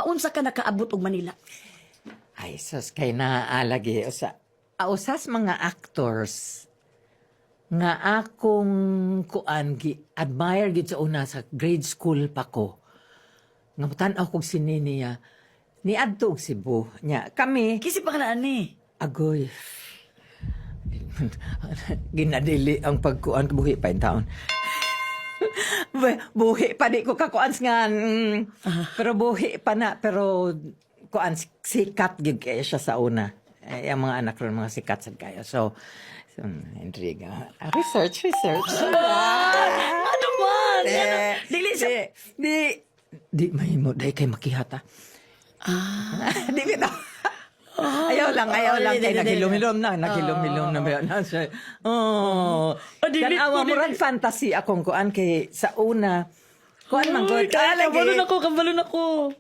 unsa ka nakaabot og Manila? Ay, sus, kay naaalagi. Usas mga actors nga akong admire gid sa una sa grade school pa ko. Nga tan-aw kog sini niya. Ni adto og Cebu nya. Kami Kisi pa ka na ani. agoy. Ginadili ang pagkuan buhi pa in taon. Buhi pa di ko kakuan nga. Pero buhi pa na pero kuan sikat gid kay siya sa una. Ang mga anak ron mga sikat sad kayo. So intriga. Research. Ano man? Dili sa... Di mahimo dai kay makihata. Di bitaw. Ayaw lang kay naghilom-hilom na ba na siya. Awa mo ran fantasy akong kuan kay sa una. Kuan man gud. Kabalon ako.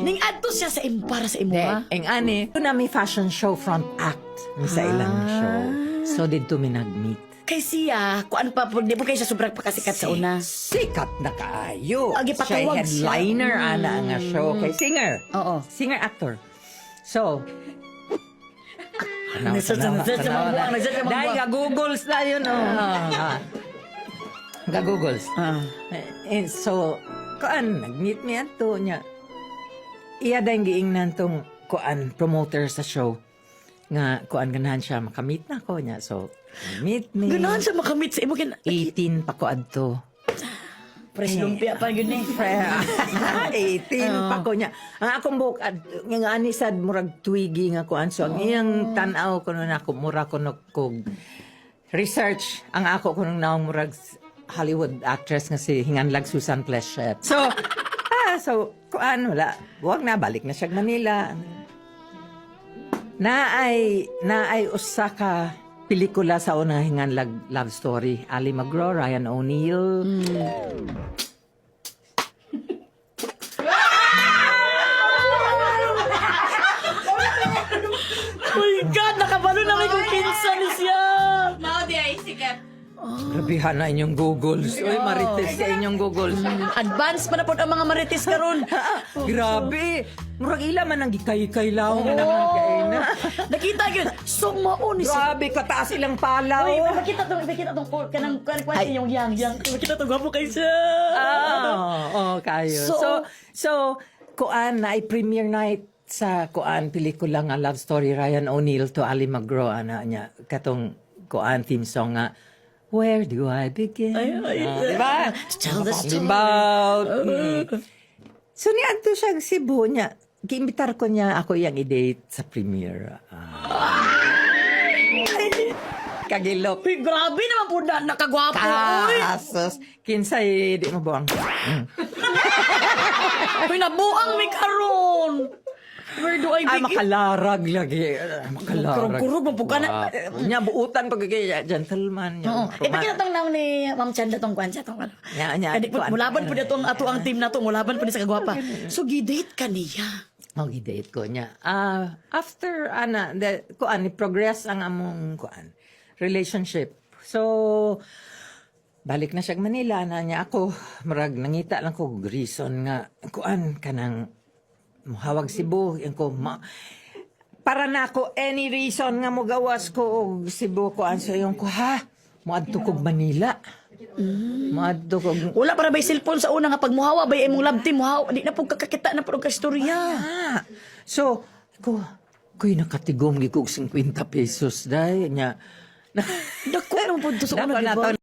Ning adto siya sa para sa imo ha. Eng ani, na may fashion show front act ni sa ilang show. So didto mi nagmeet. Kay siya, kuan pa di po kay siya sobrang pakasikat sa una. Sikat na kaayo. Agi patawag siya. Headliner ana nga show kay singer. Oo. Singer actor. So Dahil ga-googles na yun, Ga-googles. And so, kuan, nag-meet me ato niya. Iya dahil giingnan tong kuan, promoter sa show. Nga, kuan, ganahan siya, makamit na ko niya. So, meet me. Ganahan siya makamit sa imo. 18 pa ko adto. Fresh lumpia pa yun eh. 18 pa ko niya. Ang akong buhok, nga ani sad murag twigi nga kuan. So, ang iyang tanaw ko nun ako, mura ko kog research. Ang ako ko nung naong murag Hollywood actress nga si Hinganlag Susan Pleshet. So, so, kuan, wala. Huwag na, balik na siya Manila. Naay usa ka pelikula sa una Hinganlag love story. Ali Magro, Ryan O'Neal. Oh my God, nakabalo na may kung kinsa ni siya. Mao di ay sikap. Grabihan na inyong googles. Uy, marites sa inyong googles. Advance pa na po ang mga marites karon. Grabe. Murag ila man ang gikay-kay lang na naman kay na. Nakita yun. So mauni siya. Grabe, kataas ilang palaw. Uy, makita tong kanang kwento yung yang. Makita tong gwapo kay siya. Kayo. So- So, kuan na ay premiere night sa kuan pelikula nga love story Ryan O'Neal to Ali Magro ana niya katong kuan theme song nga Where do I begin? Diba? Tell the story. So niadto siya sa Cebu niya. Giimbitar ko niya ako iyang i-date sa premiere. Kagilok. Uy, grabe naman po na nakagwapo. Uy, Kasos. Kinsay di mo buwang. uy, nabuang mi karon. Where do I begin? Makalarag lagi. Makalarag. Kurog-kurog mo po ka na. Nya buutan pag gentleman. Oo. Ipakita tong naong ni Ma'am Chanda tong kwan siya tong ano. Nya. Kadi po, mulaban po dito ato ang team na to. Mulaban po ni sa kagwapa. So, gidate ka niya. Mag-date ko niya. After, kuan, progress ang among kuan, relationship. So, balik na siya Manila na niya ako. Marag, nangita lang ko reason nga, kuan, kanang muhawag Cebu. Yan ko, para na ako, any reason nga mo gawas ko og Cebu kuan sa yung ko, muadto kog Manila. Muadto kog Wala para bay cellphone sa una nga pag muhawa bay imong love team muhawa di na pug kakakita na pud og kastorya. So, ko'y nakatigom gi kog 50 pesos dahil niya. Dako naman pud to sa una, Dako na di ba? to